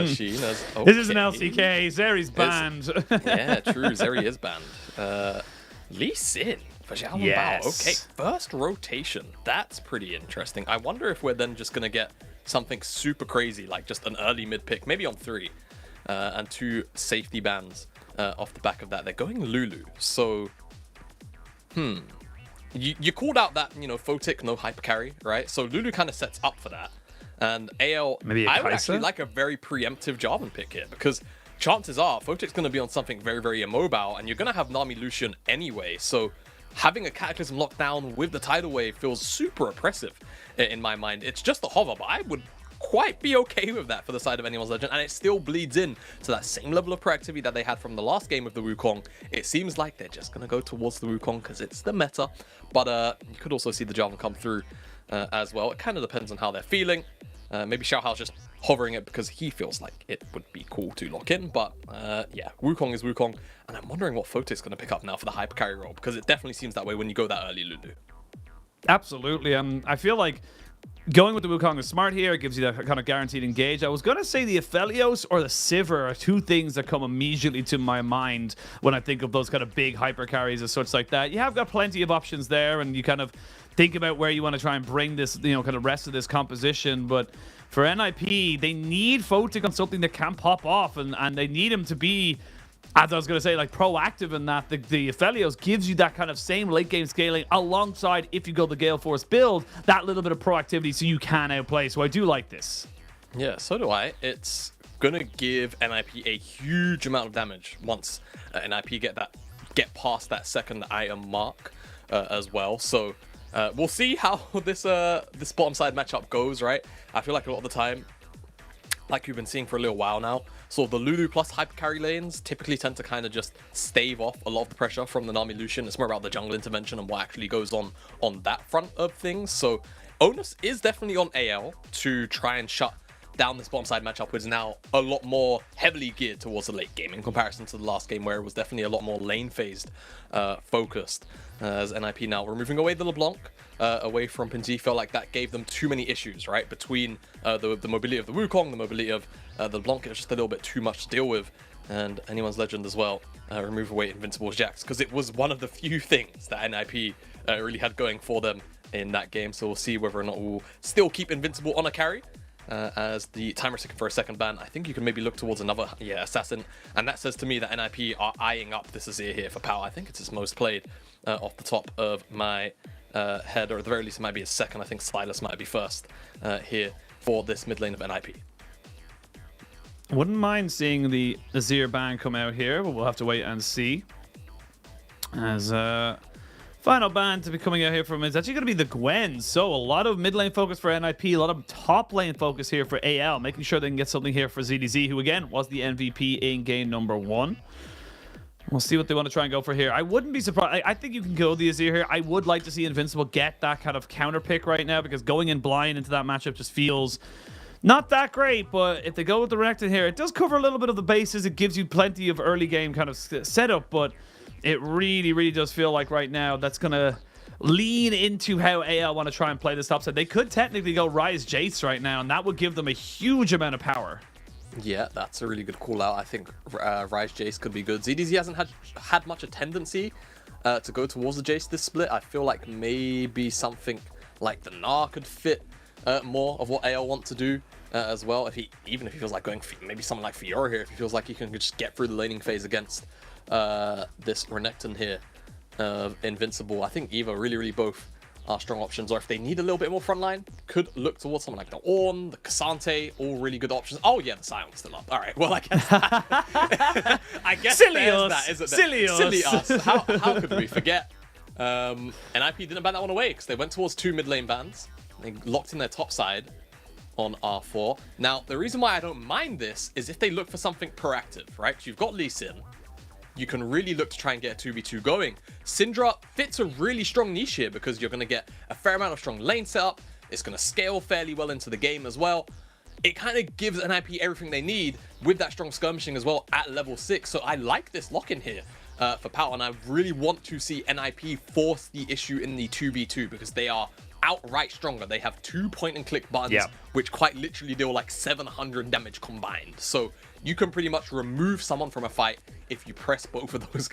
Sheen as okay. This is an LCK. Zeri's banned. Yeah, true. Zeri is banned. Lee Sin for Xiaohao. Yes. Okay, first rotation. That's pretty interesting. I wonder if we're then just going to get something super crazy, like just an early mid pick, maybe on 3, and 2 safety bans off the back of that. They're going Lulu. So, You called out that, Photic, no hyper carry, right? So Lulu kind of sets up for that. And AL, Maybe I would actually like a very preemptive Jarvan pick here, because chances are Photic's going to be on something very, very immobile, and you're going to have Nami Lucian anyway. So having a Cataclysm lockdown with the Tidal Wave feels super oppressive in my mind. It's just a hover, but I would quite be okay with that for the side of Anyone's Legend, and it still bleeds in to that same level of proactivity that they had from the last game with the Wukong. It seems like they're just going to go towards the Wukong because it's the meta, but you could also see the Jarvan come through as well. It kind of depends on how they're feeling. Maybe Xiaohao's just hovering it because he feels like it would be cool to lock in, but yeah, Wukong is Wukong, and I'm wondering what Photic's going to pick up now for the hyper carry role, because it definitely seems that way when you go that early, Lulu. Absolutely, I feel like going with the Wukong is smart here. It gives you that kind of guaranteed engage. I was going to say the Aphelios or the Sivir are 2 things that come immediately to my mind when I think of those kind of big hyper carries and such like that. You have got plenty of options there, and you kind of think about where you want to try and bring this, kind of rest of this composition. But for NIP, they need Photic on something that can pop off, and they need him to be, as I was going to say, like proactive in that. The Aphelios gives you that kind of same late game scaling alongside, if you go the Gale Force build, that little bit of proactivity so you can outplay. So I do like this. Yeah, so do I. It's going to give NIP a huge amount of damage once NIP get past that second item mark as well. So we'll see how this bottom side matchup goes, right? I feel like a lot of the time, like we've been seeing for a little while now, so the Lulu plus hyper carry lanes typically tend to kind of just stave off a lot of the pressure from the Nami Lucian. It's more about the jungle intervention and what actually goes on that front of things. So onus is definitely on AL to try and shut down this bottom side matchup, which is now a lot more heavily geared towards the late game in comparison to the last game, where it was definitely a lot more lane phased focused. As NIP now removing away the LeBlanc away from Pinzi, felt like that gave them too many issues, right? Between the mobility of the Wukong, the mobility of the LeBlanc, it was just a little bit too much to deal with. And Anyone's Legend as well, remove away Invincible's Jax, because it was one of the few things that NIP really had going for them in that game. So we'll see whether or not we'll still keep Invincible on a carry. As the timer ticking for a second ban, I think you can maybe look towards another assassin, and that says to me that NIP are eyeing up this Azir here for power. I think it's his most played off the top of my head, or at the very least it might be his second. I think Silas might be first here for this mid lane of NIP. Wouldn't mind seeing the Azir ban come out here, but we'll have to wait and see. As final ban to be coming out here from is actually going to be the Gwen. So a lot of mid lane focus for NIP, a lot of top lane focus here for AL, making sure they can get something here for ZDZ, who again was the MVP in game number 1. We'll see what they want to try and go for here. I wouldn't be surprised. I think you can go the Azir here. I would like to see Invincible get that kind of counter pick right now, because going in blind into that matchup just feels not that great. But if they go with the Renekton here, it does cover a little bit of the bases. It gives you plenty of early game kind of setup, but it really, really does feel like right now that's going to lean into how AL want to try and play this topside. They could technically go Ryze Jace right now, and that would give them a huge amount of power. Yeah, that's a really good call out. I think Ryze Jace could be good. ZDZ hasn't had much a tendency to go towards the Jace this split. I feel like maybe something like the Gnar could fit more of what AL want to do as well. Even if he feels like going maybe something like Fiora here, if he feels like he can just get through the laning phase against this Renekton here, Invincible. I think either really both are strong options, or if they need a little bit more frontline, could look towards something like the Ornn, the Cassante, all really good options. Oh yeah, the Sion's still up. All right, well I guess I guess Silly that isn't silly us. How could we forget? And IP didn't ban that one away because they went towards 2 mid lane bans. They locked in their top side on R4. Now the reason why I don't mind this is if they look for something proactive, right? Because you've got Lee Sin. You can really look to try and get a 2v2 going. Syndra fits a really strong niche here because you're going to get a fair amount of strong lane setup. It's going to scale fairly well into the game as well. It kind of gives NIP everything they need with that strong skirmishing as well at level 6. So I like this lock-in here for Power, and I really want to see NIP force the issue in the 2v2 because they are outright stronger. They have 2 point-and-click buttons, which quite literally deal like 700 damage combined. So you can pretty much remove someone from a fight if you press both of those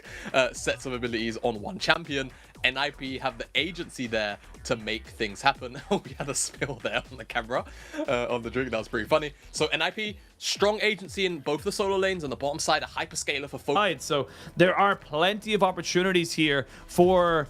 sets of abilities on one champion. NIP have the agency there to make things happen. We had a spill there on the camera on the drink. That was pretty funny. So NIP, strong agency in both the solo lanes and the bottom side, a hyperscaler for Photic. So there are plenty of opportunities here for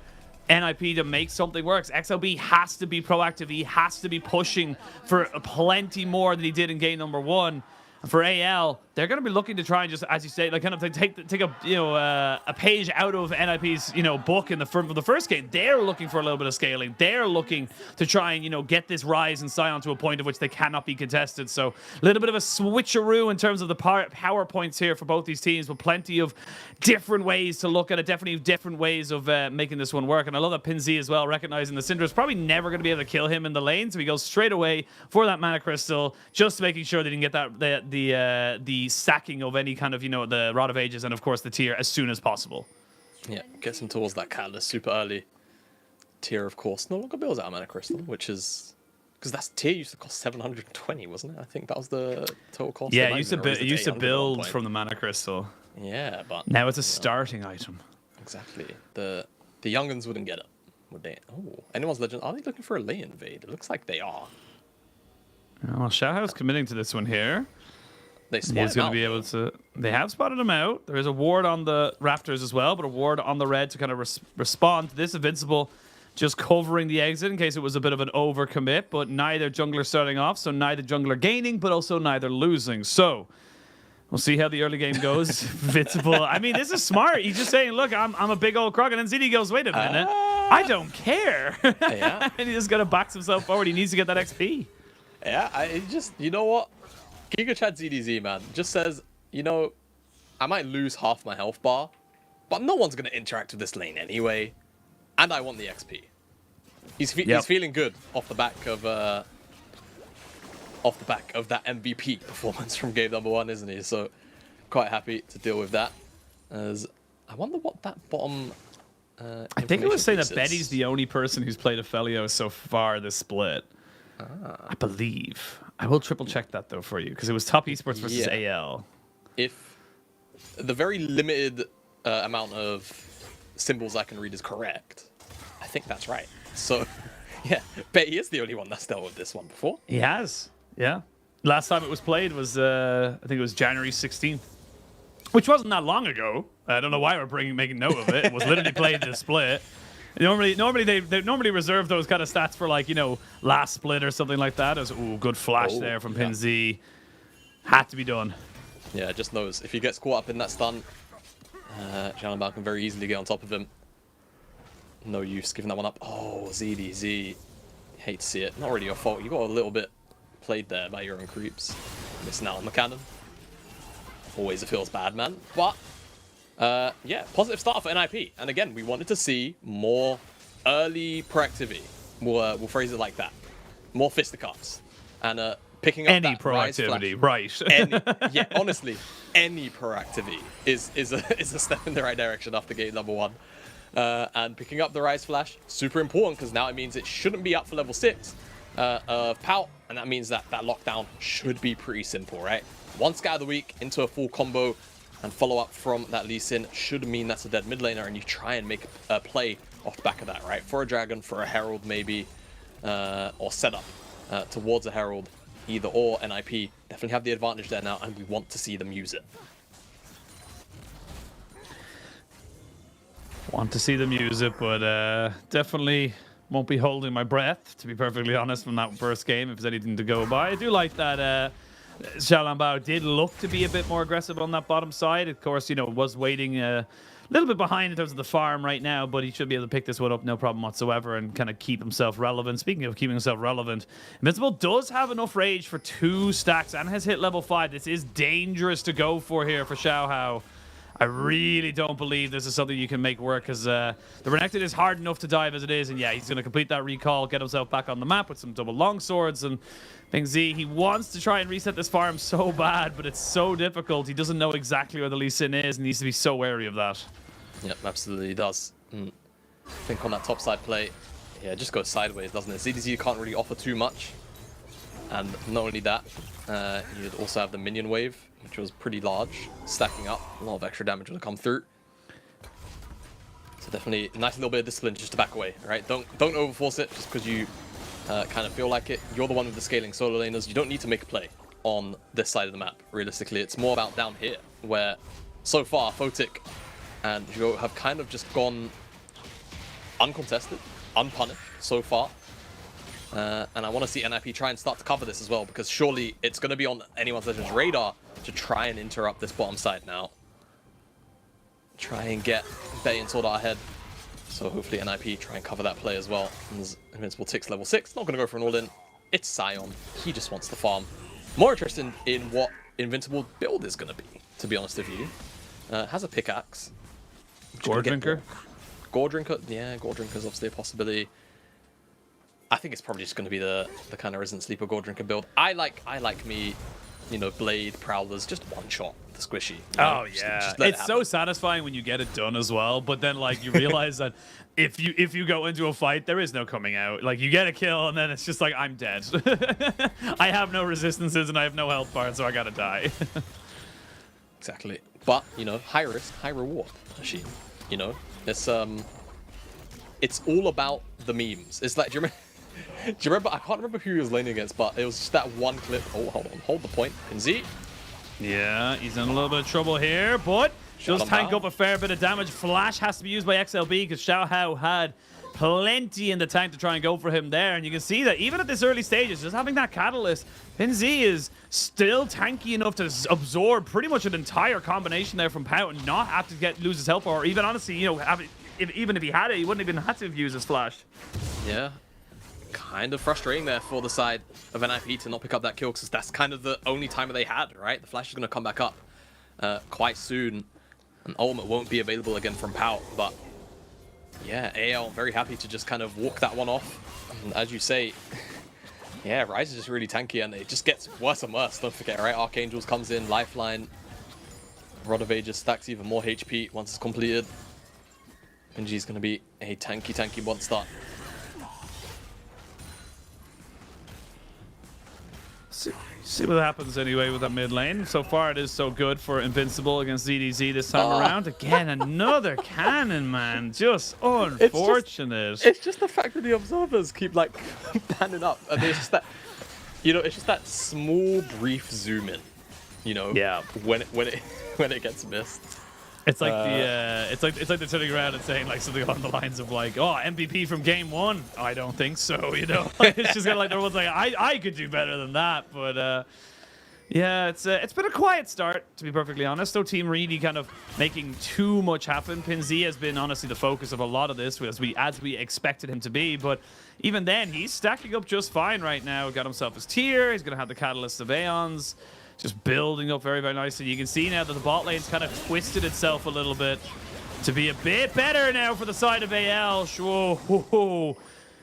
NIP to make something work. XLB has to be proactive. He has to be pushing for plenty more than he did in game number 1. For AL, they're going to be looking to try and just, as you say, like kind of take a a page out of NIP's book in the first game. They're looking for a little bit of scaling. They're looking to try and get this Ryze and Sion to a point of which they cannot be contested. So a little bit of a switcheroo in terms of the power points here for both these teams, but plenty of different ways to look at it. Definitely different ways of making this one work. And I love that PinZ as well, recognizing the Syndra is probably never going to be able to kill him in the lane, so he goes straight away for that mana crystal, just making sure that he can get the stacking of any kind of the Rod of Ages and of course the tier as soon as possible. Yeah, gets him towards that catalyst super early. Tier, of course, no longer builds out a mana crystal, which is because that tier used to cost 720, wasn't it? I think that was the total cost. Yeah, it used to build from the mana crystal. Yeah, but now it's a starting item. Exactly. The young'uns wouldn't get it, would they? Oh, anyone's legend. Are they looking for a lane invade? It looks like they are. Well, Xiaohao's committing to this one here. He's going to be able to. They have spotted him out. There is a ward on the Raptors as well, but a ward on the red to kind of respond to this. Invincible just covering the exit in case it was a bit of an overcommit, but neither jungler starting off, so neither jungler gaining, but also neither losing. So we'll see how the early game goes. Invincible. I mean, this is smart. He's just saying, look, I'm a big old croc. And then ZD goes, wait a minute. I don't care. Yeah. And he just kind of backs himself forward. He needs to get that XP. Yeah, you know what? GigaChat ZDZ, man, just says, I might lose half my health bar, but no one's going to interact with this lane anyway, and I want the XP. He's feeling good off the back of that MVP performance from game number 1, isn't he? So quite happy to deal with that. As I wonder what that bottom. I think it was saying that Betty's the only person who's played Aphelios so far this split. I believe. I will triple check that though for you because it was top esports versus AL. If the very limited amount of symbols I can read is correct, I think that's right. So, yeah, Betty is the only one that's dealt with this one before. He has, yeah. Last time it was played was I think it was January 16th, which wasn't that long ago. I don't know why we're making note of it. It was literally played this split. Normally they reserve those kind of stats for like last split or something like that. As good flash there from PinZ. Had to be done. Yeah, just knows if he gets caught up in that stun, Xiaohao can very easily get on top of him. No use giving that one up. Oh, ZDZ. Hate to see it. Not really your fault. You got a little bit played there by your own creeps. Missing out on the cannon. Always it feels bad, man. But yeah, positive start for NIP. And again, we wanted to see more early proactivity. We'll phrase it like that. More fisticuffs. And picking up any that proactivity, right? Yeah, honestly, any proactivity is a step in the right direction after game number 1. And picking up the Ryze flash, super important because now it means it shouldn't be up for level 6 of Pout. And that means that lockdown should be pretty simple, right? One scout of the week into a full combo. And follow up from that Lee Sin should mean that's a dead mid laner, and you try and make a play off the back of that, right? For a dragon, for a herald maybe, or set up towards a herald, either or. NIP definitely have the advantage there now, and we want to see them use it. Want to see them use it, but definitely won't be holding my breath, to be perfectly honest, from that first game, if there's anything to go by. I do like that Xiaohao did look to be a bit more aggressive on that bottom side. Of course, was waiting a little bit behind in terms of the farm right now, but he should be able to pick this one up no problem whatsoever and kind of keep himself relevant. Speaking of keeping himself relevant, Invincible does have enough rage for 2 stacks and has hit level 5. This is dangerous to go for here for Xiaohao. I really don't believe this is something you can make work because the Renekton is hard enough to dive as it is. And yeah, he's going to complete that recall, get himself back on the map with some double longswords. And PinZ, he wants to try and reset this farm so bad, but it's so difficult. He doesn't know exactly where the Lee Sin is and needs to be so wary of that. Yep, absolutely does. I think on that top side play, Yeah, it just goes sideways, doesn't it? ZDZ can't really offer too much. And not only that, you'd also have the minion wave, which was pretty large, stacking up. A lot of extra damage would come through. So definitely a nice little bit of discipline just to back away, right? Don't overforce it just because you kind of feel like it. You're the one with the scaling solo laners. You don't need to make a play on this side of the map, realistically. It's more about down here, where so far Photic and Zhuo have kind of just gone uncontested, unpunished so far. And I want to see NIP try and start to cover this as well, because surely it's going to be on anyone's Legend's radar to try and interrupt this bottom side now. Try and get Bay and SwordArt ahead. So hopefully NIP try and cover that play as well. Invincible ticks level 6, not going to go for an all-in. It's Sion, he just wants to farm. More interested in what Invincible build is going to be honest with you. Has a pickaxe. Gore Drinker? Gore Drinker, yeah, Gore Drinker is obviously a possibility. I think it's probably just going to be the kind of Resident Sleeper Gore Drinker build. I like me, you know, Blade Prowlers, just one shot the squishy. You know? Oh yeah, just it's so satisfying when you get it done as well. But then like you realize that if you go into a fight, there is no coming out. Like you get a kill and then it's just like I'm dead. I have no resistances and I have no health bar, so I gotta die. Exactly. But you know, high risk, high reward. Actually, you know, it's all about the memes. It's like, do you remember? I can't remember who he was laning against, but it was just that one clip. Oh, hold on, hold the point. Pinzy. Yeah, he's in a little bit of trouble here, but does tank up a fair bit of damage. Flash has to be used by XLB because Xiaohao had plenty in the tank to try and go for him there. And you can see that even at this early stages, just having that catalyst, Pinzy is still tanky enough to absorb pretty much an entire combination there from Pau and not have to lose his health, or even honestly, you know, even if he had it, he wouldn't even have to have used his flash. Yeah. Kind of frustrating there for the side of NIP to not pick up that kill, because that's kind of the only timer they had, right? The flash is going to come back up quite soon, and ultimate won't be available again from Pau. But yeah, AL very happy to just kind of walk that one off. And as you say, yeah, Ryze is just really tanky, and it just gets worse and worse. Don't forget, right? Archangels comes in, Lifeline, Rod of Ages stacks even more HP once it's completed. Pingy's going to be a tanky monster. See what happens anyway with that mid lane. So far, it is so good for Invincible against ZDZ this time around. Again, another cannon, man. Just unfortunate. It's just the fact that the observers keep like panning up, and there's just that, you know, it's just that small, brief zoom in, you know, yeah, when it gets missed. It's like it's like they're turning around and saying like something along the lines of like, oh, MVP from game 1. I don't think so, you know. Like, it's just kind of like everyone's like, I could do better than that, but yeah, it's been a quiet start, to be perfectly honest. No team really kind of making too much happen. Pinzy has been honestly the focus of a lot of this, as we expected him to be, but even then, he's stacking up just fine right now. Got himself his tier. He's gonna have the Catalyst of Aeons. Just building up very, very nicely. You can see now that the bot lane's kind of twisted itself a little bit to be a bit better now for the side of AL. Whoa,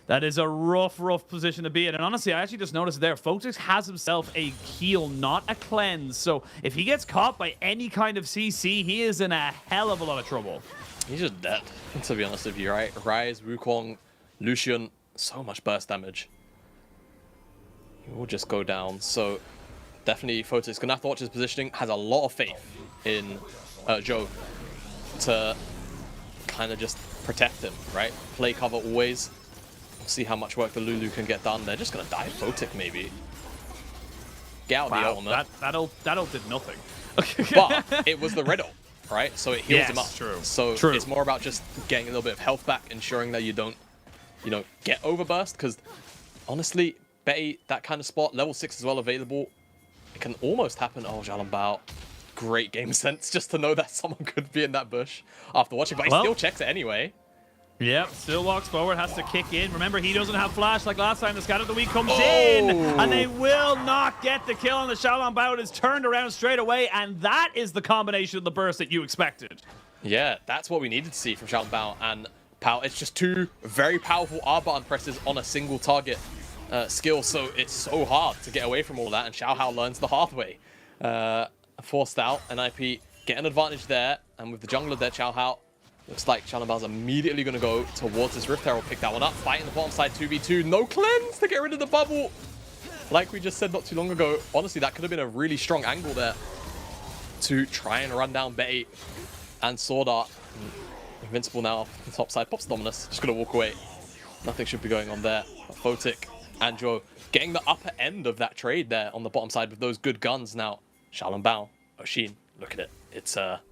that is a rough position to be in. And honestly, I actually just noticed there, Photic has himself a heal, not a cleanse. So if he gets caught by any kind of CC, he is in a hell of a lot of trouble. He's just dead, to be honest with you, right? Ryze, Wukong, Lucian, so much burst damage. He will just go down. So definitely, Photic's going to have to watch his positioning. Has a lot of faith in Zhuo to kind of just protect him, right? Play cover always. We'll see how much work the Lulu can get done. They're just going to die Photic, maybe. Get out the ultimate. That ult did nothing. But it was the red ult, right? So it heals him up. True. So it's more about just getting a little bit of health back, ensuring that you don't, you know, get overburst. Because honestly, Betty, that kind of spot, level 6 as well available. It can almost happen. Oh, Jalambao. Great game sense just to know that someone could be in that bush after watching, but he still checks it anyway. Yep, still walks forward, has to kick in. Remember, he doesn't have flash like last time. The Scout of the Week comes in, and they will not get the kill on the Xiaolongbao. It is turned around straight away, and that is the combination of the burst that you expected. Yeah, that's what we needed to see from Xiaolongbao and Pau. It's just two very powerful R button presses on a single target skill, so it's so hard to get away from all that, and Xiaohao learns the hard way. Forced out, NIP get an advantage there, and with the jungler there, Xiaohao Looks like Xiaohao immediately going to go towards this Rift Herald. Pick that one up. Fighting the bottom side 2v2. No cleanse to get rid of the bubble. Like we just said not too long ago, honestly, that could have been a really strong angle there to try and run down Betty and SwordArt. Invincible now off the top side. Pops Dominus. Just going to walk away. Nothing should be going on there. But Photic and Zhuo getting the upper end of that trade there on the bottom side with those good guns. Now, Xiaohao, Oisin, look at it. It's a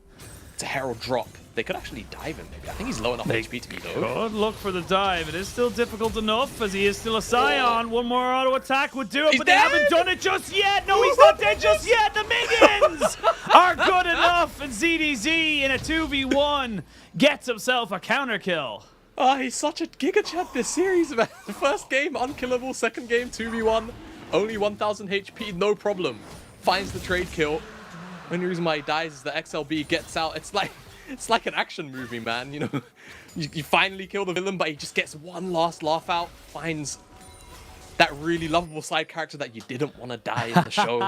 Herald drop. They could actually dive him, maybe. I think he's low enough HP to be though. Good look for the dive. It is still difficult enough as he is still a Sion. One more auto attack would do it, but they haven't done it just yet. No, he's not dead just yet. The minions are good enough, and ZDZ in a 2v1 gets himself a counter kill. Oh, he's such a giga champ this series, man. The first game, unkillable. Second game, 2v1. Only 1000 HP, no problem. Finds the trade kill. Only reason why he dies is the XLB gets out. It's like an action movie, man. You know, you finally kill the villain, but he just gets one last laugh out. Finds that really lovable side character that you didn't want to die in the show.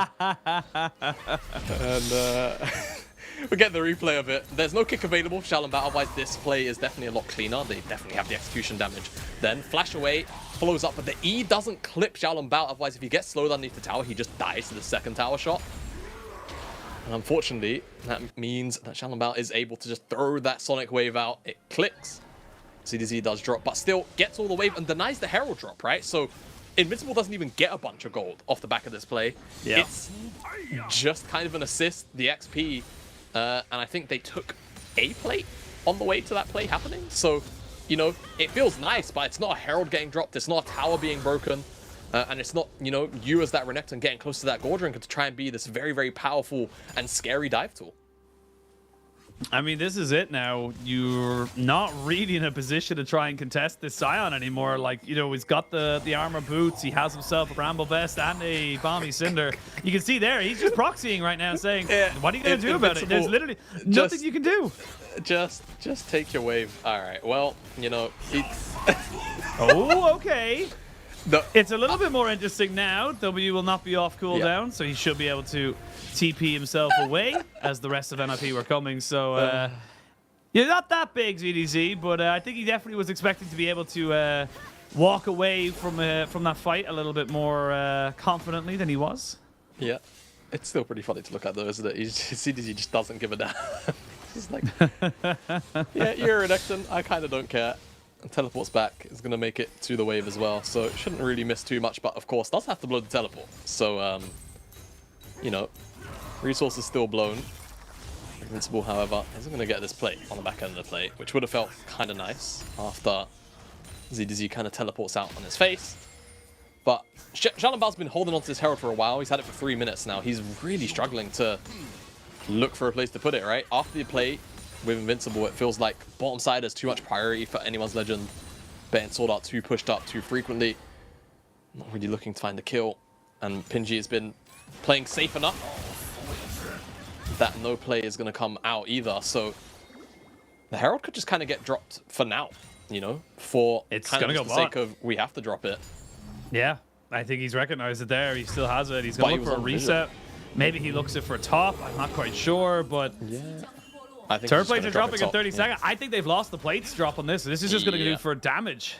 And we get the replay of it. There's no kick available for Xiaohao, otherwise this play is definitely a lot cleaner. They definitely have the execution damage. Then flash away, follows up, but the E doesn't clip Xiaohao. Otherwise, if he gets slowed underneath the tower, he just dies to the second tower shot. And unfortunately, that means that Xiaohao is able to just throw that Sonic Wave out. It clicks. CDZ does drop, but still gets all the wave and denies the Herald drop, right? So Invincible doesn't even get a bunch of gold off the back of this play. Yeah. It's just kind of an assist, the XP. And I think they took a plate on the way to that play happening. So, you know, it feels nice, but it's not a Herald getting dropped. It's not a tower being broken. And it's not, you know, you as that Renekton getting close to that gold ring to try and be this very, very powerful and scary dive tool. I mean, this is it now. You're not really in a position to try and contest this Sion anymore. Like, you know, he's got the armor boots. He has himself a Bramble Vest and a Balmy Cinder. You can see there, he's just proxying right now saying, what are you going to do about it? There's literally nothing you can do. Just take your wave. All right, well, you know, it's... Oh, okay. It's a little bit more interesting now. W will not be off cooldown, so he should be able to TP himself away as the rest of NIP were coming. So, you're not that big, ZDZ, but I think he definitely was expecting to be able to walk away from that fight a little bit more confidently than he was. Yeah, it's still pretty funny to look at, though, isn't it? ZDZ just doesn't give a damn. He's like, yeah, you're a Renekton. I kind of don't care. And teleports back is going to make it to the wave as well, so it shouldn't really miss too much, but of course does have to blow the teleport. So, you know, resource is still blown. Invincible, however, isn't going to get this plate on the back end of the plate, which would have felt kind of nice after ZDZ kind of teleports out on his face. But Xiaohao's been holding on to this Herald for a while. He's had it for 3 minutes now. He's really struggling to look for a place to put it, right? After the play with Invincible, it feels like bottom side has too much priority for anyone's legend. Betting SwordArt too pushed up too frequently. Not really looking to find the kill. And Pinji has been playing safe enough that no play is going to come out either. So the Herald could just kind of get dropped for now, you know, for it's kind of the sake of we have to drop it. Yeah, I think he's recognized it there. He still has it. He's going to look for a reset. Maybe he looks it for a top. I'm not quite sure, but yeah. I think turret plates are dropping in 30 seconds. I think they've lost the plates drop on this. This is just going to do for damage.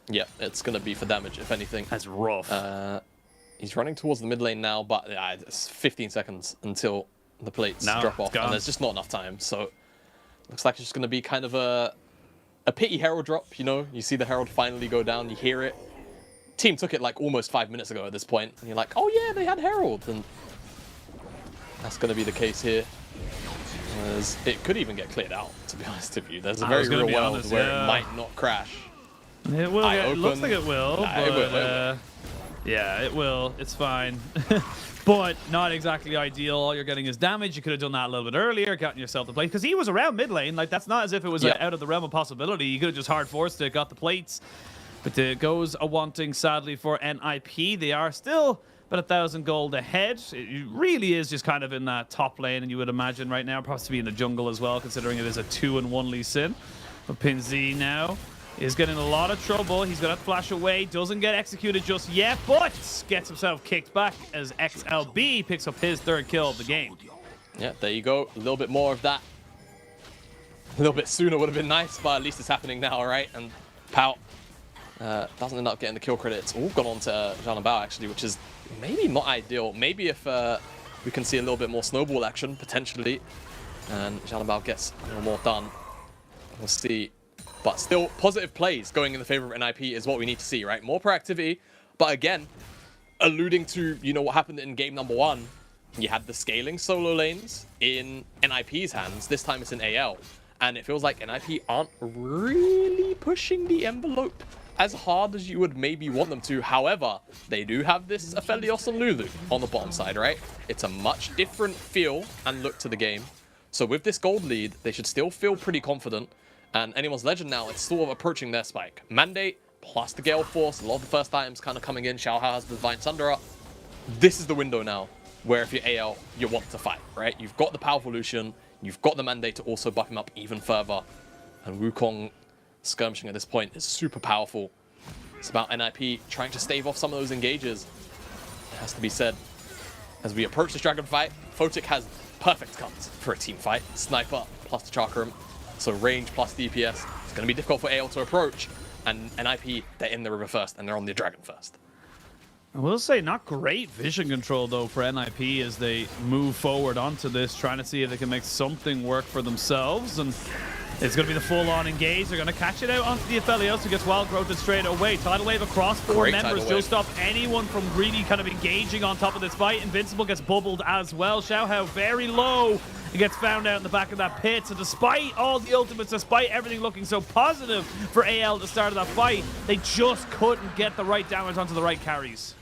Yeah, it's going to be for damage, if anything. That's rough. He's running towards the mid lane now, but it's 15 seconds until the plates drop off, and there's just not enough time. So looks like it's just going to be kind of a pity Herald drop. You know, you see the Herald finally go down, you hear it. Team took it like almost 5 minutes ago at this point, and you're like, oh yeah, they had Herald, and that's going to be the case here. It could even get cleared out, to be honest with you. There's a very real world where it might not crash. It will. It looks like it will. But, yeah, it will. It's fine. But not exactly ideal. All you're getting is damage. You could have done that a little bit earlier, gotten yourself the plate. Because he was around mid lane. Like, that's not as if it was out of the realm of possibility. You could have just hard forced it, got the plates. But it goes a wanting, sadly, for NIP. They are still about 1,000 gold ahead. It really is just kind of in that top lane, and you would imagine right now possibly in the jungle as well, considering it is a 2-1 Lee Sin. But Pinzi now is getting a lot of trouble. He's going to flash away, doesn't get executed just yet, but gets himself kicked back as XLB picks up his 3rd kill of the game. Yeah, there you go. A little bit more of that A little bit sooner would have been nice, but at least it's happening now, right? And Pout doesn't end up getting the kill credit. It's all gone on to Xiaohao, actually, which is maybe not ideal. Maybe if we can see a little bit more snowball action, potentially, and Xiaohao gets a little more done, we'll see. But still, positive plays going in the favor of NIP is what we need to see, right? More proactivity, but again, alluding to, you know, what happened in game number 1, you had the scaling solo lanes in NIP's hands. This time it's in AL. And it feels like NIP aren't really pushing the envelope as hard as you would maybe want them to. However, they do have this Aphelios and Lulu on the bottom side, right? It's a much different feel and look to the game. So with this gold lead, they should still feel pretty confident. And Anyone's Legend now, it's sort of approaching their spike. Mandate plus the Gale Force, a lot of the first items kind of coming in. Xiaohao has the Divine Syndra. This is the window now where if you're AL, you want to fight, right? You've got the powerful Lucian, you've got the Mandate to also buff him up even further. And Wukong skirmishing at this point is super powerful. It's about NIP trying to stave off some of those engages. It has to be said. As we approach this dragon fight, Photic has perfect comes for a team fight. Sniper plus the Chakram. So range plus DPS. It's going to be difficult for AL to approach. And NIP, they're in the river first and they're on the dragon first. I will say, not great vision control, though, for NIP as they move forward onto this, trying to see if they can make something work for themselves. And it's going to be the full-on engage. They're going to catch it out onto the Aphelios, who gets wild-growthed straight away. Tidal Wave across 4 members. Just stop anyone from really kind of engaging on top of this fight. Invincible gets bubbled as well. Xiaohao very low. He gets found out in the back of that pit. So despite all the ultimates, despite everything looking so positive for AL at the start of that fight, they just couldn't get the right damage onto the right carries.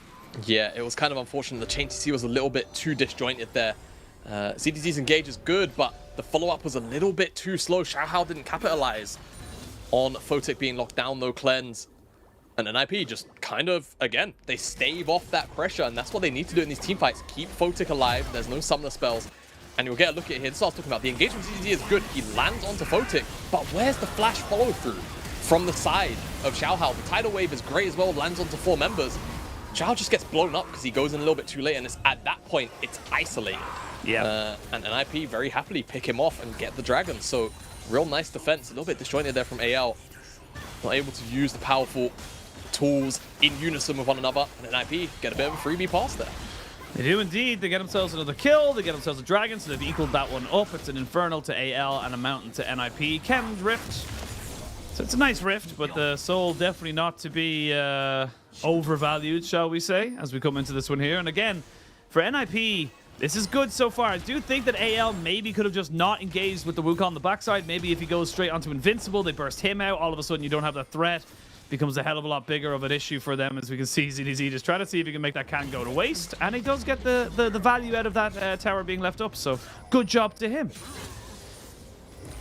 Yeah, it was kind of unfortunate. The chain TC was a little bit too disjointed there. CDZ's engage is good, but the follow-up was a little bit too slow. Xiaohao didn't capitalize on Photic being locked down, no cleanse. And NIP just kind of, again, they stave off that pressure, and that's what they need to do in these team fights. Keep Photic alive. There's no summoner spells. And you'll get a look at it here. This is what I was talking about. The engagement CDZ is good. He lands onto Photic, but where's the flash follow-through from the side of Xiaohao? The tidal wave is great as well, lands onto 4 members. Xiaohao just gets blown up because he goes in a little bit too late, and it's at that point, it's isolated. Yeah. And NIP very happily pick him off and get the dragon. So real nice defense. A little bit disjointed there from AL. Not able to use the powerful tools in unison with one another. And NIP get a bit of a freebie pass there. They do indeed. They get themselves another kill. They get themselves a dragon, so they've equaled that one up. It's an Infernal to AL and a Mountain to NIP. Chem's Rift. So it's a nice rift, but the soul definitely not to be overvalued, shall we say, as we come into this one here. And again, for NIP, this is good so far. I do think that AL maybe could have just not engaged with the Wukong on the backside. Maybe if he goes straight onto Invincible, they burst him out. All of a sudden, you don't have that threat. Becomes a hell of a lot bigger of an issue for them, as we can see ZDZ just trying to see if he can make that can go to waste. And he does get the value out of that tower being left up, so good job to him.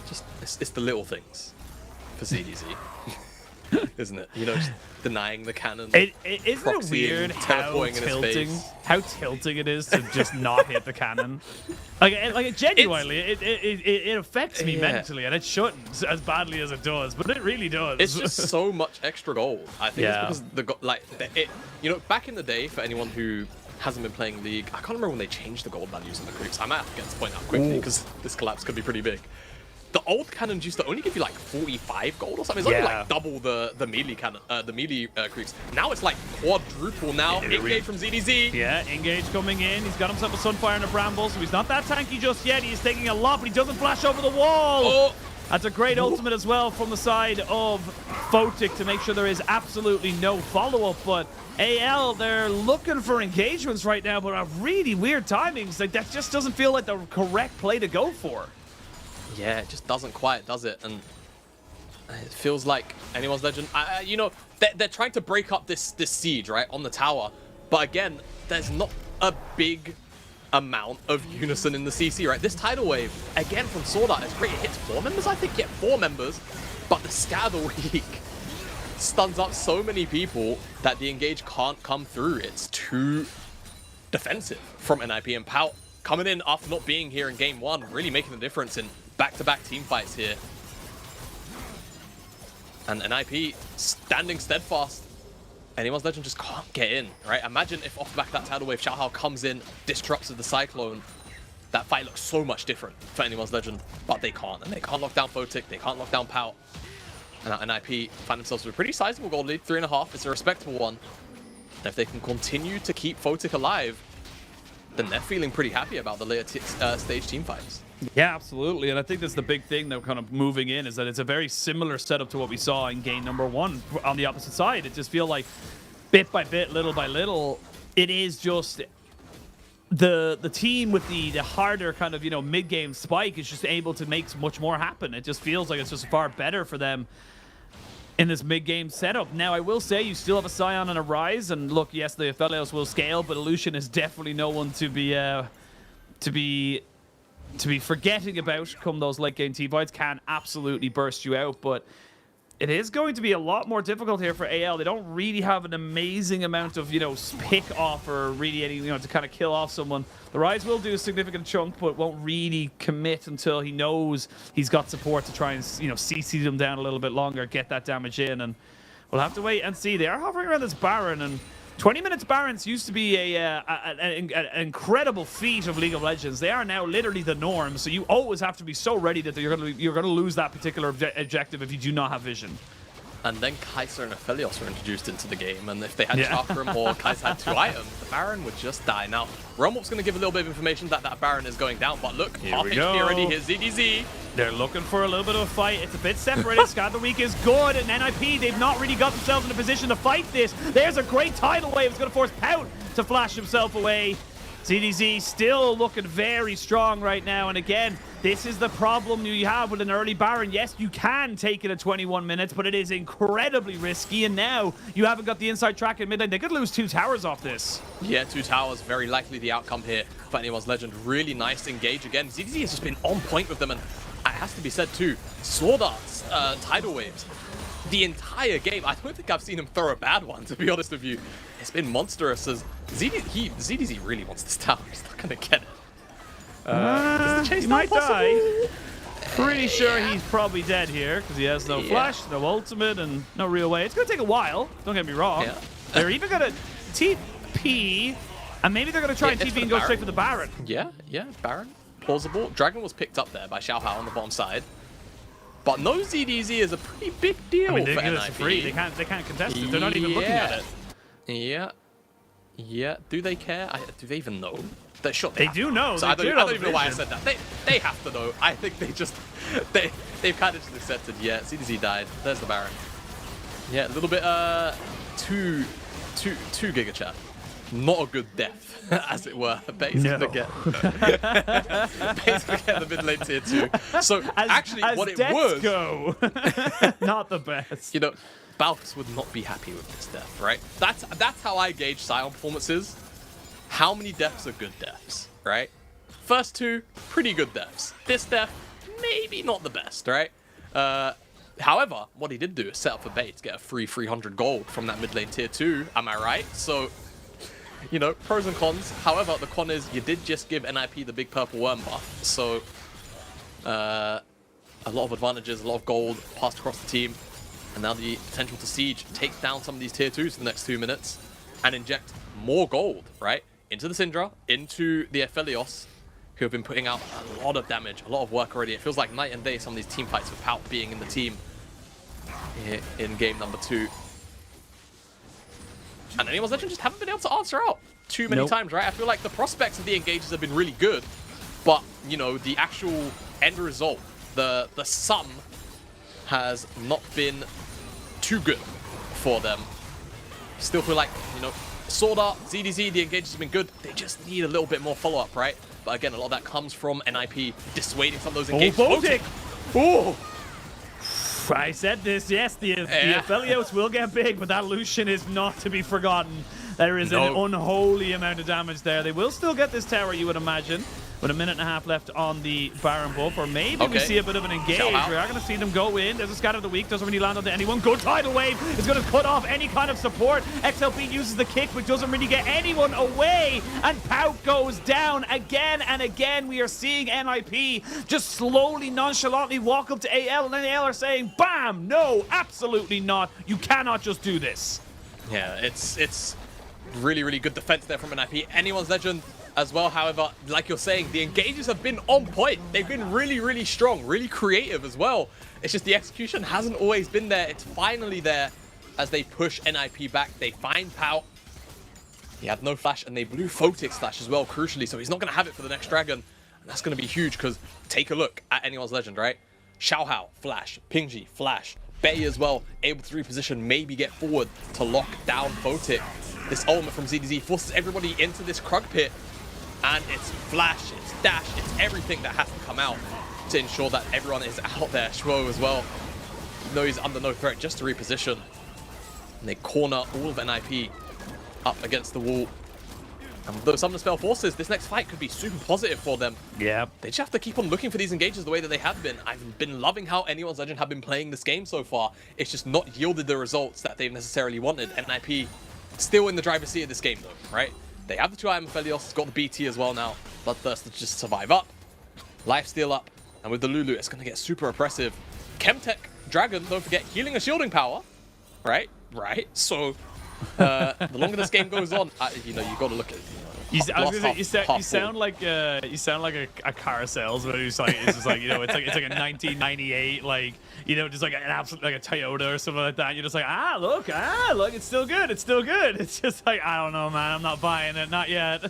Just, it's the little things for ZDZ, isn't it? You know, just denying the cannon. Isn't it weird how tilting it is to just not hit the cannon? Like genuinely, it affects me mentally, and it shouldn't as badly as it does, but it really does. It's just so much extra gold. I think it's because you know, back in the day, for anyone who hasn't been playing League, I can't remember when they changed the gold values on the creeps. I might have to get this point out quickly because this collapse could be pretty big. The old cannons used to only give you like 45 gold or something. It's only like double the melee cannon, the melee creeps. Now it's like quadruple now. Engage from ZDZ. Yeah, engage coming in. He's got himself a Sunfire and a Bramble, so he's not that tanky just yet. He's taking a lot, but he doesn't flash over the wall. Oh. That's a great ultimate as well from the side of Photic to make sure there is absolutely no follow-up. But AL, they're looking for engagements right now, but are really weird timings. Like, that just doesn't feel like the correct play to go for. Yeah, it just doesn't quite, does it? And it feels like Anyone's Legend, you know, they're trying to break up this siege, right, on the tower. But again, there's not a big amount of unison in the CC, right? This tidal wave, again, from SwordArt is great. It hits 4 members, I think. Yeah, 4 members. But the Scatter Week stuns up so many people that the engage can't come through. It's too defensive from NIP, and Pout coming in after not being here in game 1, really making the difference in back-to-back team fights here. And NIP standing steadfast. Anyone's Legend just can't get in, right? Imagine if off the back of that tidal wave, Xiaohao comes in, disrupts with the Cyclone. that fight looks so much different for anyone's Legend, but they can't. And they can't lock down Photic, they can't lock down Pout. And IP find themselves with a pretty sizable gold lead, 3.5. It's a respectable one. And if they can continue to keep Photic alive, then they're feeling pretty happy about the later stage team fights. Yeah, absolutely. And I think that's the big thing that kind of moving in is that it's a very similar setup to what we saw in game number 1 on the opposite side. It just feels like bit by bit, little by little, it is just the team with the harder kind of, you know, mid-game spike is just able to make much more happen. It just feels like it's just far better for them in this mid-game setup. Now, I will say you still have a Sion and a Ryze, and look, yes, the Aphelios will scale, but Lucian is definitely no one to be forgetting about come those late-game team fights. Can absolutely burst you out, but it is going to be a lot more difficult here for AL. They don't really have an amazing amount of, you know, pick off or really any, you know, to kind of kill off someone. The Ryze will do a significant chunk, but won't really commit until he knows he's got support to try and, you know, CC them down a little bit longer, get that damage in, and we'll have to wait and see. They are hovering around this Baron, and 20 minutes Barons used to be an incredible feat of League of Legends. They are now literally the norm, so you always have to be so ready that you're going to lose that particular objective if you do not have vision. And then Kai'Sa and Aphelios were introduced into the game, and if they had Chakram or Kai'Sa had 2 items, the Baron would just die. Now, Realmwarp's going to give a little bit of information that that Baron is going down, but look, half HP already, here's ZDZ. They're looking for a little bit of a fight. It's a bit separated. Scan the Weak is good, and NIP, they've not really got themselves in a position to fight this. There's a great tidal wave. It's going to force Pout to flash himself away. ZDZ still looking very strong right now, and again, this is the problem you have with an early Baron. Yes, you can take it at 21 minutes, but it is incredibly risky, and now you haven't got the inside track in mid lane. They could lose 2 towers off this. Yeah, 2 towers, very likely the outcome here for anyone's Legend. Really nice engage again. ZDZ has just been on point with them, and it has to be said too, SwordArt's tidal waves. The entire game, I don't think I've seen him throw a bad one, to be honest with you. It's been monstrous as ZDZ really wants this tower. He's not going to get it. He might die. Pretty sure he's probably dead here because he has no flash, no ultimate, and no real way. It's going to take a while, don't get me wrong. Yeah. They're even going to TP, and maybe they're going to try and TP and go straight for the Baron. Yeah, Baron. Plausible. Dragon was picked up there by Xiaohao on the bottom side. But no ZDZ is a pretty big deal. I mean, they for give NIP. it for free. They can't contest it. They're not even looking at it. Yeah. Do they care? Do they even know? They do know. So I don't even know why I said that. They have to know. I think they just they've kind of just accepted. Yeah, ZDZ died. There's the Baron. Yeah, a little bit two giga chat. Not a good death, as it were. Basically get the mid lane tier 2. So actually, what it was, go. Not the best. You know, Balthus would not be happy with this death, right? That's how I gauge Sion performances. How many deaths are good deaths, right? First 2, pretty good deaths. This death, maybe not the best, right? However, what he did do is set up for bait to get a free 300 gold from that mid lane tier 2. Am I right? So, you know, pros and cons. However, the con is you did just give NIP the big purple worm buff. So, a lot of advantages, a lot of gold passed across the team. And now the potential to siege, take down some of these tier 2s for the next 2 minutes and inject more gold, right? Into the Syndra, into the Aphelios, who have been putting out a lot of damage, a lot of work already. It feels like night and day, some of these team fights with Pout being in the team in game number 2. And anyone's Legend just haven't been able to answer out too many times, right? I feel like the prospects of the engages have been really good, but, you know, the actual end result, the sum has not been too good for them. Still feel like, you know, SwordArt, ZDZ, the engages have been good. They just need a little bit more follow-up, right? But again, a lot of that comes from NIP dissuading some of those engages. Photic! Oh! I said this, yes, the Aphelios will get big, but that Lucian is not to be forgotten. There is an unholy amount of damage there. They will still get this tower, you would imagine, with a minute and a half left on the Baron buff, or maybe we see a bit of an engage. We are going to see them go in. There's a scatter of the weak, doesn't really land onto anyone. Good tidal wave is going to cut off any kind of support. XLP uses the kick, but doesn't really get anyone away, and Pout goes down again and again. We are seeing NIP just slowly, nonchalantly walk up to AL, and then AL are saying, bam, no, absolutely not. You cannot just do this. Yeah, it's really, really good defense there from NIP. Anyone's Legend, as well. However, like you're saying, the engages have been on point. They've been really, really strong, really creative as well. It's just the execution hasn't always been there. It's finally there as they push NIP back. They find Pout. He had no flash, and they blew Photic's flash as well, crucially, so he's not going to have it for the next dragon. And that's going to be huge, because take a look at anyone's legend, right? Xiaohao, flash. Pingji, flash. Betty as well, able to reposition, maybe get forward to lock down Photic. This ultimate from ZDZ forces everybody into this Krug pit, and it's flash, it's dash, it's everything that has to come out to ensure that everyone is out there. Zhuo as well, though he's under no threat, just to reposition. And they corner all of NIP up against the wall. And with those Summon Spell forces, this next fight could be super positive for them. Yeah. They just have to keep on looking for these engages the way that they have been. I've been loving how Anyone's Legend have been playing this game so far. It's just not yielded the results that they've necessarily wanted. NIP still in the driver's seat of this game though, right? They have the 2 item Aphelios, it's got the BT as well now. Bloodthirst to just survive up. Lifesteal up. And with the Lulu, it's going to get super oppressive. Chemtech Dragon, don't forget, healing and shielding power. Right? Right. So, the longer this game goes on, you know, you got to look at it. I was gonna say, you sound like a car salesman who's like, it's just like, you know, it's like a 1998, like, you know, just like an absolute, like a Toyota or something like that. And you're just like, look, it's still good, it's still good. It's just like, I don't know, man, I'm not buying it, not yet.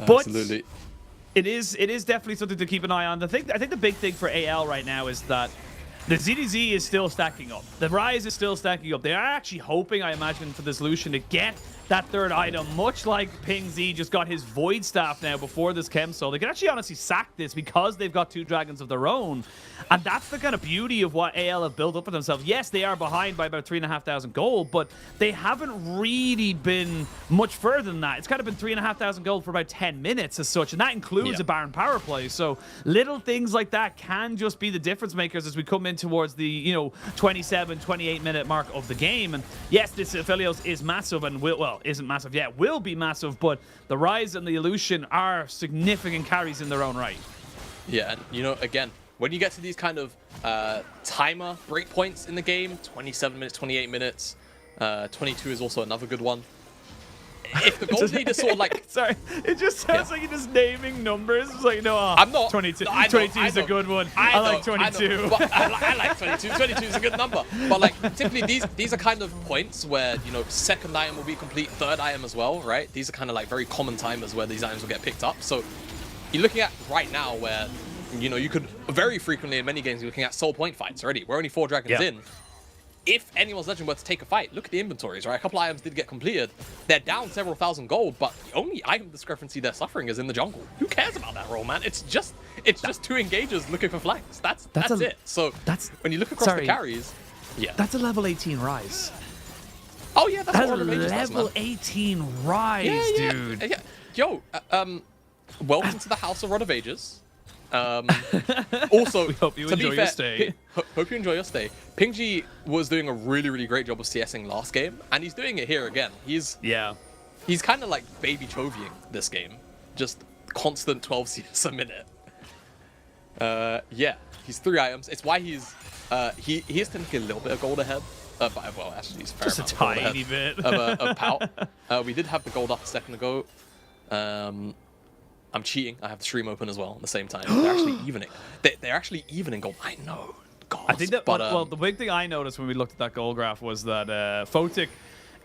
Absolutely. But it is definitely something to keep an eye on. I think the big thing for AL right now is that the ZDZ is still stacking up. The Ryze is still stacking up. They are actually hoping, I imagine, for this Lucian to get that 3rd item, much like Ping Z just got his Void Staff now before this Chem Soul. They can actually honestly sack this because they've got 2 dragons of their own. And that's the kind of beauty of what AL have built up for themselves. Yes, they are behind by about 3,500 gold, but they haven't really been much further than that. It's kind of been 3,500 gold for about 10 minutes as such, and that includes a Baron power play. So little things like that can just be the difference makers as we come in towards the, you know, 27, 28-minute mark of the game. And yes, this Aphelios is massive and isn't massive yet, will be massive, but the Ryze and the Lucian are significant carries in their own right. Yeah, and you know, again, when you get to these kind of timer breakpoints in the game, 27 minutes, 28 minutes, 22 is also another good one. If the gold lead is sort of like... Sorry, it just sounds like you're just naming numbers. It's like, no, I'm not. 22. No, 22 is a good one. I like 22. I like 22. 22 is a good number. But like, typically these are kind of points where, you know, 2nd item will be complete, 3rd item as well, right? These are kind of like very common timers where these items will get picked up. So you're looking at right now where, you know, you could very frequently in many games you're looking at soul point fights already. We're only 4 dragons in. If anyone's legend were to take a fight, look at the inventories, right? A couple items did get completed. They're down several thousand gold, but the only item discrepancy they're suffering is in the jungle. Who cares about that role, man? It's just 2 engages looking for flanks. That's it. So when you look across the carries, that's a level 18 Ryze. Oh yeah, that's a level 18 Ryze, dude. Yeah. Yo, welcome to the House of Rod of Ages. Also, we hope you enjoy your stay. Hope you enjoy your stay. Pingji was doing a really, really great job of CSing last game, and he's doing it here again. He's kind of like baby Chovying this game, just constant 12 CS a minute. Yeah, he's 3 items. It's why he's he is technically a little bit of gold ahead. But well, actually, he's fair just a tiny bit of Pout. We did have the gold up a second ago. I'm cheating. I have the stream open as well at the same time. They're actually evening. They're actually evening gold. I know. God. I think that. Well, the big thing I noticed when we looked at that goal graph was that Photic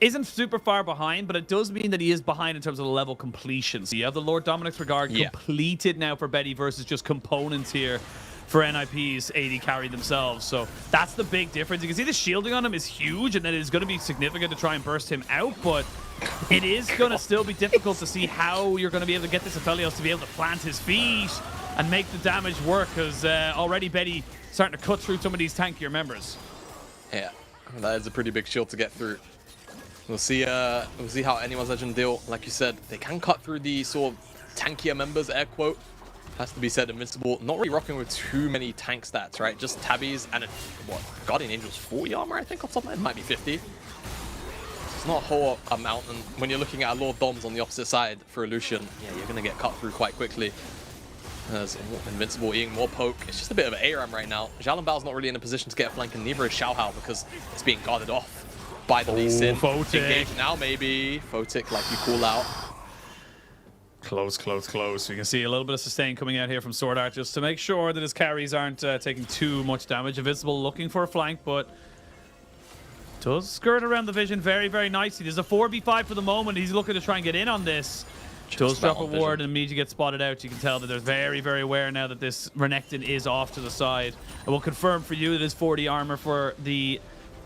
isn't super far behind, but it does mean that he is behind in terms of the level completion. So you have the Lord Dominic's Regard completed now for Betty versus just components here for NIP's AD carry themselves. So that's the big difference. You can see the shielding on him is huge, and that is going to be significant to try and burst him out, but it is going to still be difficult to see how you're going to be able to get this Aphelios to be able to plant his feet and make the damage work, because already Betty starting to cut through some of these tankier members. Yeah, that is a pretty big shield to get through. We'll see how anyone's legend deal. Like you said, they can cut through the sort of tankier members, air quote. Has to be said, Invincible, not really rocking with too many tank stats, right? Just tabbies and what? Guardian Angel's 40 armor, I think, off the top of my head. Might be 50. It's not a whole amount, and when you're looking at a Lord Doms on the opposite side for a Lucian, yeah, you're gonna get cut through quite quickly. There's Invincible eating more poke. It's just a bit of an ARAM right now. Xiaohao not really in a position to get a flank, and neither is Xiaohao because it's being guarded off by the Lee Sin. Photic. Engage now, maybe. Photic, like you call out. Close, close, close. You can see a little bit of sustain coming out here from SwordArt just to make sure that his carries aren't taking too much damage. Invincible looking for a flank, but does skirt around the vision very, very nicely. There's a 4v5 for the moment. He's looking to try and get in on this. Does drop a ward and immediately get spotted out. You can tell that they're very, very aware now that this Renekton is off to the side. I will confirm for you that it is 40 armor for the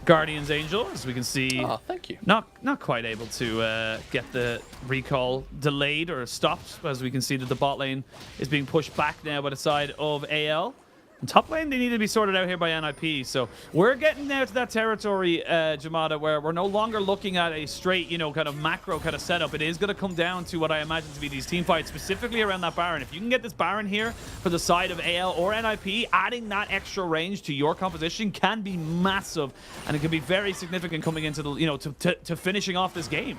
Guardian's Angel, as we can see. Oh, thank you. Not quite able to get the recall delayed or stopped, as we can see that the bot lane is being pushed back now by the side of AL. And top lane, they need to be sorted out here by NIP. So we're getting now to that territory, Jamada, where we're no longer looking at a straight, you know, kind of macro kind of setup. It is going to come down to what I imagine to be these team fights, specifically around that Baron. If you can get this Baron here for the side of AL or NIP, adding that extra range to your composition can be massive, and it can be very significant coming into the, you know, to finishing off this game.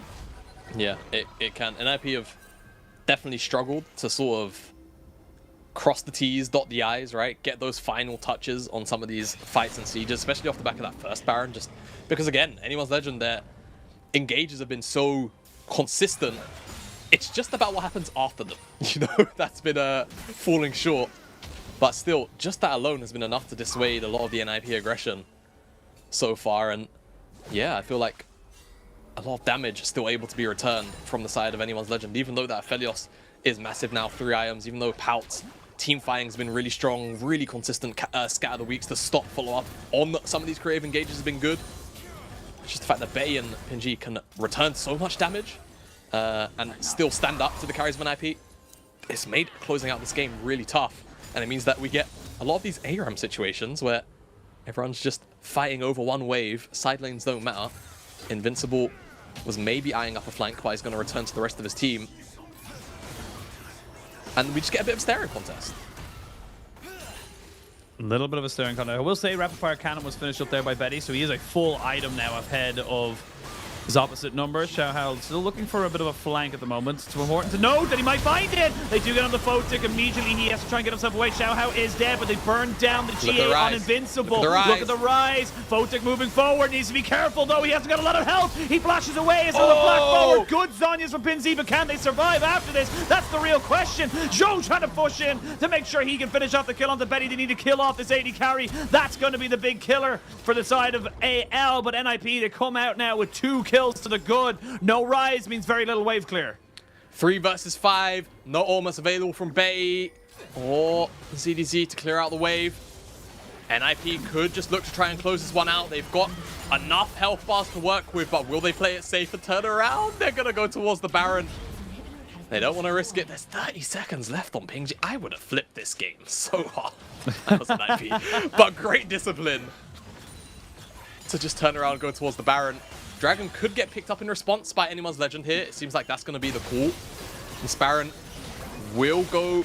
Yeah, it can. NIP have definitely struggled to sort of cross the T's, dot the I's, right? Get those final touches on some of these fights and sieges, especially off the back of that first Baron, just because, again, Anyone's Legend, their engages have been so consistent. It's just about what happens after them. You know, that's been falling short. But still, just that alone has been enough to dissuade a lot of the NIP aggression so far. And yeah, I feel like a lot of damage is still able to be returned from the side of Anyone's Legend, even though that Aphelios is massive now, 3 items, even though Pout's team fighting has been really strong, really consistent. Scatter the weeks to stop follow-up on some of these creative engages has been good. It's just the fact that Bay and Pinji can return so much damage and still stand up to the carries of NIP. It's made closing out this game really tough, and it means that we get a lot of these ARAM situations where everyone's just fighting over one wave, side lanes don't matter. Invincible was maybe eyeing up a flank, but he's going to return to the rest of his team. And we just get a bit of a staring contest. A little bit of a staring contest. I will say Rapid Fire Cannon was finished up there by Betty, so he is a full item now ahead of his opposite number. Xiaohao still looking for a bit of a flank at the moment. It's important to note that he might find it. They do get on the Photic immediately. He has to try and get himself away. Xiaohao is dead, but they burned down the GA on Invincible. Look at the Ryze. Photic moving forward. Needs to be careful, though. He hasn't got a lot of health. He flashes away. It's on the black forward. Good Zhonya's from Pinzi, but can they survive after this? That's the real question. Zhuo trying to push in to make sure he can finish off the kill on the Betty. They need to kill off this AD carry. That's going to be the big killer for the side of AL, but NIP, they come out now with 2 kills to the good. No Ryze means very little wave clear. 3 versus 5. No almost available from Bay or ZDZ to clear out the wave. NIP could just look to try and close this one out. They've got enough health bars to work with, but will they play it safe and turn around? They're going to go towards the Baron. They don't want to risk it. There's 30 seconds left on Ping. I would have flipped this game so hard. That was NIP. But great discipline to just turn around and go towards the Baron. Dragon could get picked up in response by Anyone's Legend here. It seems like that's going to be the call. And Baron will go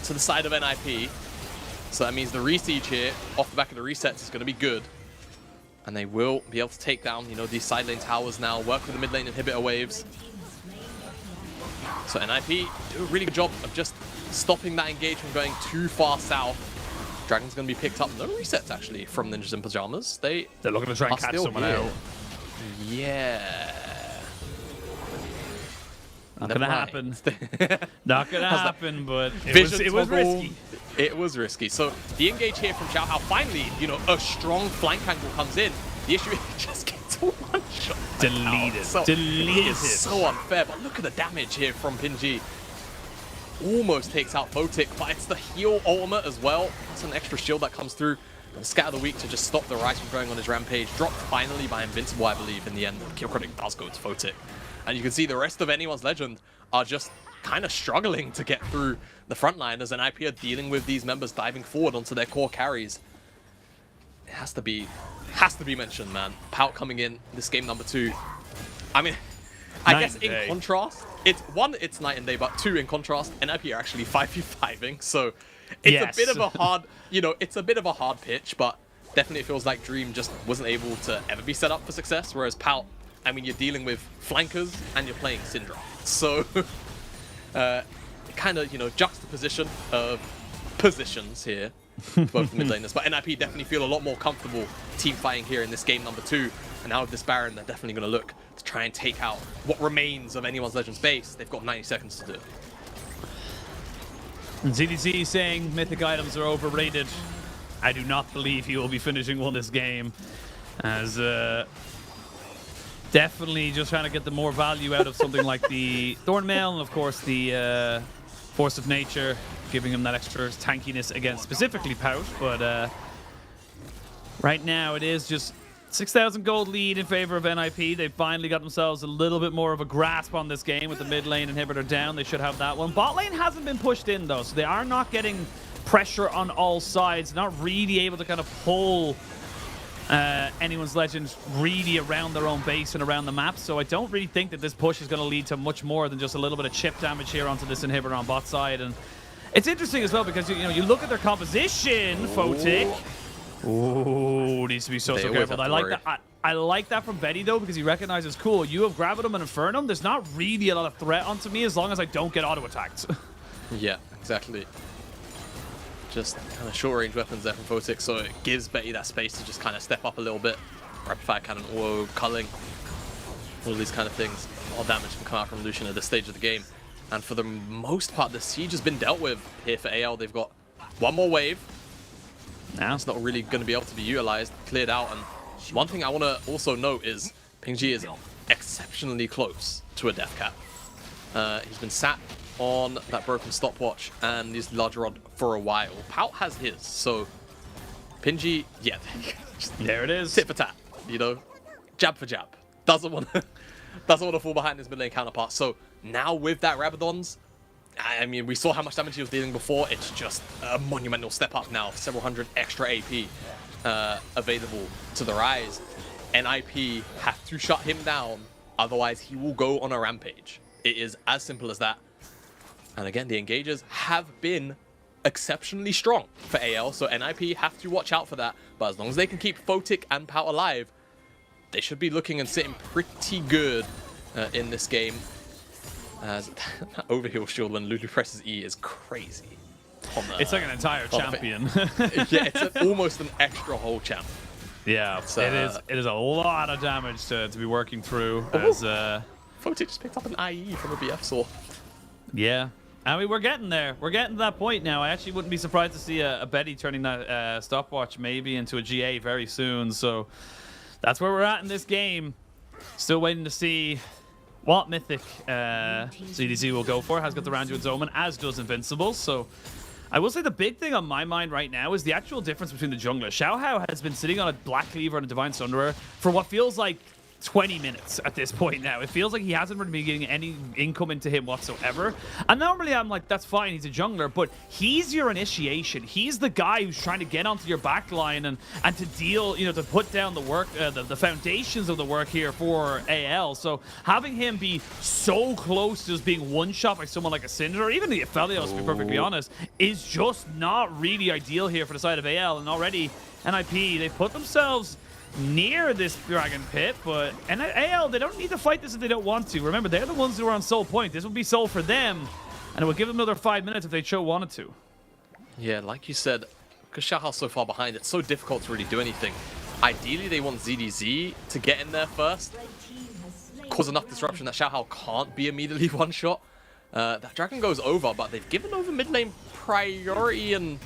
to the side of NIP. So that means the re-siege here, off the back of the resets, is going to be good. And they will be able to take down, you know, these side lane towers now, work with the mid lane inhibitor waves. So NIP do a really good job of just stopping that engage from going too far south. Dragon's going to be picked up. No resets, actually, from Ninjas in Pyjamas. They're looking to try and catch someone out. Yeah. Not gonna happen. Not gonna happen, but it was risky. It was risky. So the engage here from Xiaohao, finally, you know, a strong flank angle comes in. The issue is it just gets a one-shot. Deleted. So Deleted. It's so unfair, but look at the damage here from Pinji. Almost takes out Photic, but it's the heal ultimate as well. It's an extra shield that comes through. And Scatter the Weak to just stop the Ryze from going on his rampage. Dropped finally by Invincible, I believe, in the end. Kill credit does go to Photic. And you can see the rest of Anyone's Legend are just kind of struggling to get through the front line as NIP are dealing with these members diving forward onto their core carries. It has to be mentioned, man. Pout coming in this game number 2. I mean, I guess in contrast, it's night and day, but 2 in contrast, NIP are actually 5v5ing, so it's a bit of a hard, you know, it's a bit of a hard pitch, but definitely it feels like Dream just wasn't able to ever be set up for success, whereas Pout, I mean, you're dealing with flankers and you're playing Syndra. So, kind of, you know, juxtaposition of positions here, both mid laners. But NIP definitely feel a lot more comfortable team fighting here in this game number 2. And now with this Baron, they're definitely going to look to try and take out what remains of Anyone's Legends base. They've got 90 seconds to do it. And ZDZ saying mythic items are overrated. I do not believe he will be finishing one this game. As definitely just trying to get the more value out of something like the Thornmail and of course the Force of Nature, giving him that extra tankiness against specifically Pout. But right now it is just 6,000 gold lead in favor of NIP. They've finally got themselves a little bit more of a grasp on this game with the mid lane inhibitor down. They should have that one. Bot lane hasn't been pushed in though, so they are not getting pressure on all sides. Not really able to kind of pull anyone's legends really around their own base and around the map. So I don't really think that this push is going to lead to much more than just a little bit of chip damage here onto this inhibitor on bot side. And it's interesting as well because you know you look at their composition, Photic. Oh, needs to be so careful. I like that. I like that from Betty though because he recognizes, cool, you have Gravitum and Infernum. There's not really a lot of threat onto me as long as I don't get auto attacked. Yeah, exactly. Just kind of short range weapons there from Photic, so it gives Betty that space to just kind of step up a little bit. Rapid fire cannon, auto culling, all these kind of things. A lot of damage can come out from Lucian at this stage of the game. And for the most part, the siege has been dealt with here for AL. They've got one more wave. Now it's not really going to be able to be utilized, cleared out. And one thing I want to also note is PingG is exceptionally close to a death cap. He's been sat on that broken stopwatch and this large rod for a while. Pout has his, so PingG, yeah, there it is. Tit for tat, you know, jab for jab. Doesn't want to fall behind his mid lane counterpart. So now with that Rabadon's, I mean, we saw how much damage he was dealing before. It's just a monumental step up now. Several hundred extra AP available to the Ryze. NIP have to shut him down, otherwise he will go on a rampage. It is as simple as that. And again, the engagers have been exceptionally strong for AL, so NIP have to watch out for that. But as long as they can keep Photic and Pout alive, they should be looking and sitting pretty good in this game. As that overheal shield when Lulu presses E is crazy. It's like an entire champion. Yeah, it's almost an extra whole champ. Yeah, it is a lot of damage to be working through. As Photic just picked up an IE from a BF saw. Yeah. I mean, we're getting there. We're getting to that point now. I actually wouldn't be surprised to see a Betty turning that stopwatch maybe into a GA very soon. So that's where we're at in this game. Still waiting to see what mythic CDC will go for. Has got the Randuin's Omen, as does Invincible. So I will say the big thing on my mind right now is the actual difference between the junglers. Xiaohao has been sitting on a Black Cleaver and a Divine Sunderer for what feels like 20 minutes at this point now. It feels like he hasn't really been getting any income into him whatsoever. And normally I'm like, that's fine, he's a jungler, but he's your initiation. He's the guy who's trying to get onto your back line and to deal, you know, to put down the work, the foundations of the work here for AL. So having him be so close to just being one-shot by someone like a Syndra, or even the Aphelios, to be perfectly honest, is just not really ideal here for the side of AL. And already NIP, they put themselves near this Dragon Pit, but AL, they don't need to fight this if they don't want to. Remember, they're the ones who are on soul point. This would be soul for them, and it would give them another 5 minutes if they wanted to. Yeah, like you said, because Xiaohao's so far behind, it's so difficult to really do anything. Ideally, they want ZDZ to get in there first, cause enough disruption that Xiaohao can't be immediately one-shot. That Dragon goes over, but they've given over mid lane priority and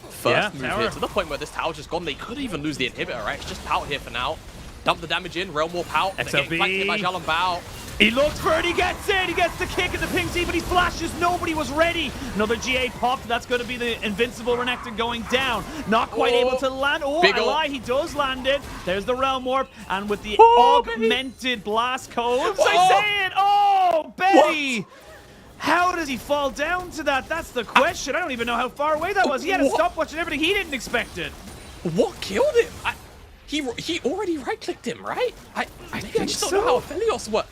first move here to the point where this tower's just gone. They could even lose the inhibitor, right? It's just Pout here for now. Dump the damage in, Realm War Pout. They're getting flanked here by Zhao and Bao. He looks for it, he gets it, he gets the kick at the ping Z, but he flashes, nobody was ready. Another GA popped, that's going to be the Invincible Renekton going down. Not quite able to land. Oh, I lie, he does land it. There's the Realm Warp, and with the augmented blast codes, I say it. Oh, Betty! What? How does he fall down to that? That's the question. I don't even know how far away that was. He had a stopwatch and everything. He didn't expect it. What killed him? He already right-clicked him, right? I just don't know how Aphelios worked.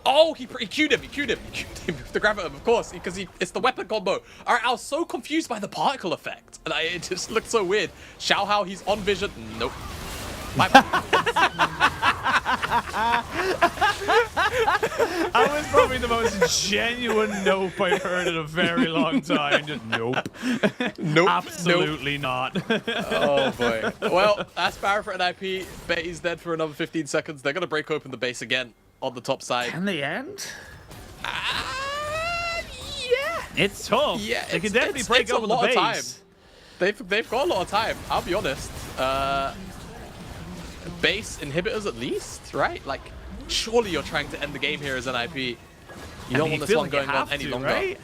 Oh, he queued him. He queued him with the Gravitum, of course, because it's the weapon combo. All right, I was so confused by the particle effect. And it just looked so weird. Xiaohao, he's on vision. Nope. That was probably the most genuine nope I've heard in a very long time. Just nope. Nope. Absolutely not. Oh boy. Well, that's power for NIP. Betty's dead for another 15 seconds. They're going to break open the base again on the top side. Can they end? Yeah. It's tough. Yeah, they can definitely break it's a open the lot of time. base. They've got a lot of time. I'll be honest. Base inhibitors at least, right? Like, surely you're trying to end the game here as an IP. You don't want this one going on any longer. Right?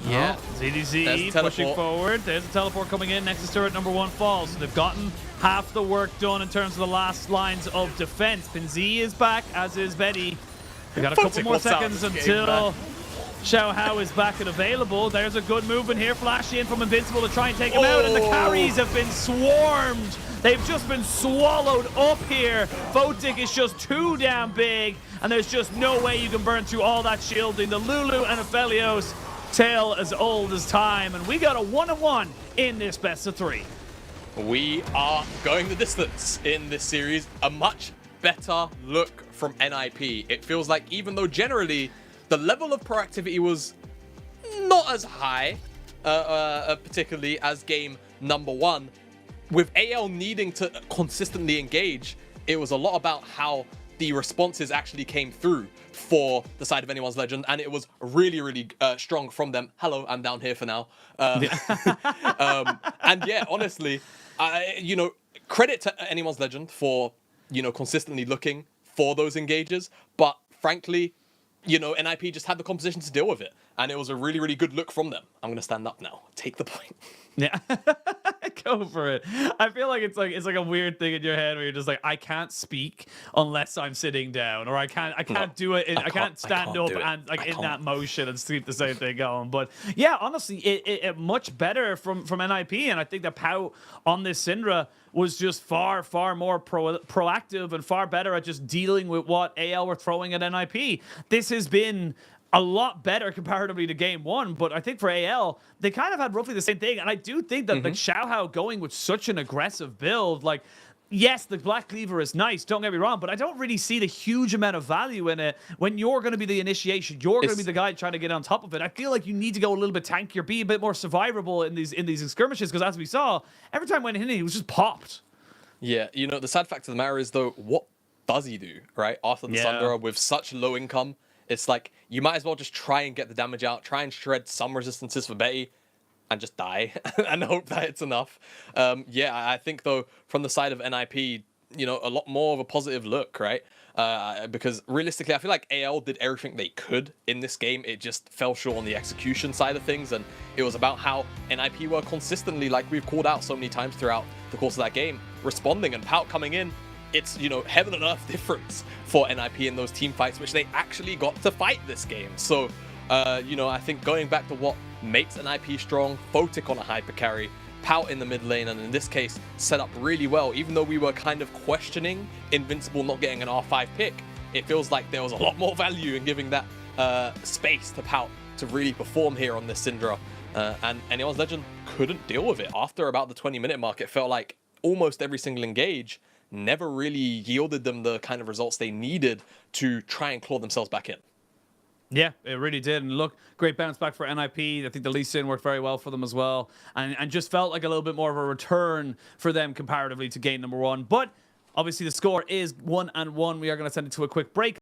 Yeah. Oh, ZDZ pushing forward. There's a teleport coming in. Nexus turret number 1 falls. So they've gotten half the work done in terms of the last lines of defense. Pinzi is back, as is Betty. We got a couple more seconds until Xiaohao is back and available. There's a good movement here. Flash in from Invincible to try and take him out. And the carries have been swarmed. They've just been swallowed up here. Photic is just too damn big. And there's just no way you can burn through all that shielding. The Lulu and Aphelios tale as old as time, and we got a 1-1 in this best of 3. We are going the distance in this series. A much better look from NIP. It feels like, even though generally the level of proactivity was not as high, particularly as game number 1, with AL needing to consistently engage, it was a lot about how the responses actually came through for the side of Anyone's Legend, and it was really, really strong from them. Hello, I'm down here for now. And yeah, honestly, you know, credit to Anyone's Legend for, you know, consistently looking for those engages, but frankly, you know, NIP just had the composition to deal with it, and it was a really, really good look from them. I'm gonna stand up now. Take the point. Yeah. Go for it. I feel like it's like a weird thing in your head where you're just like, I can't speak unless I'm sitting down, or I can't do it. I can't stand up and like in that motion and keep the same thing going. But yeah, honestly, it much better from NIP, and I think that Pau on this Syndra was just far more proactive and far better at just dealing with what AL were throwing at NIP. This has been a lot better comparatively to game 1, but I think for AL, they kind of had roughly the same thing. And I do think that like Xiaohao going with such an aggressive build, like, yes, the Black Cleaver is nice, don't get me wrong, but I don't really see the huge amount of value in it when you're going to be the initiation. You're going to be the guy trying to get on top of it. I feel like you need to go a little bit tankier, be a bit more survivable in these skirmishes, because as we saw, every time went in, he was just popped. Yeah, you know, the sad fact of the matter is, though, what does he do, right? After the Syndra with such low income, it's like, you might as well just try and get the damage out, try and shred some resistances for Betty, and just die, and hope that it's enough. Yeah, I think, though, from the side of NIP, you know, a lot more of a positive look, right? Because realistically, I feel like AL did everything they could in this game. It just fell short on the execution side of things, and it was about how NIP were consistently, like we've called out so many times throughout the course of that game, responding, and Pout coming in. It's, you know, heaven and earth difference for NIP in those team fights, which they actually got to fight this game. So, you know, I think going back to what makes NIP strong, Photic on a hyper carry, Pout in the mid lane, and in this case, set up really well. Even though we were kind of questioning Invincible not getting an R5 pick, it feels like there was a lot more value in giving that space to Pout to really perform here on this Syndra. And Anyone's Legend couldn't deal with it. After about the 20-minute mark, it felt like almost every single engage never really yielded them the kind of results they needed to try and claw themselves back in. Yeah, it really did. And look, great bounce back for NIP. I think the Lee Sin worked very well for them as well. And just felt like a little bit more of a return for them comparatively to game number 1. But obviously the score is 1-1. We are going to send it to a quick break.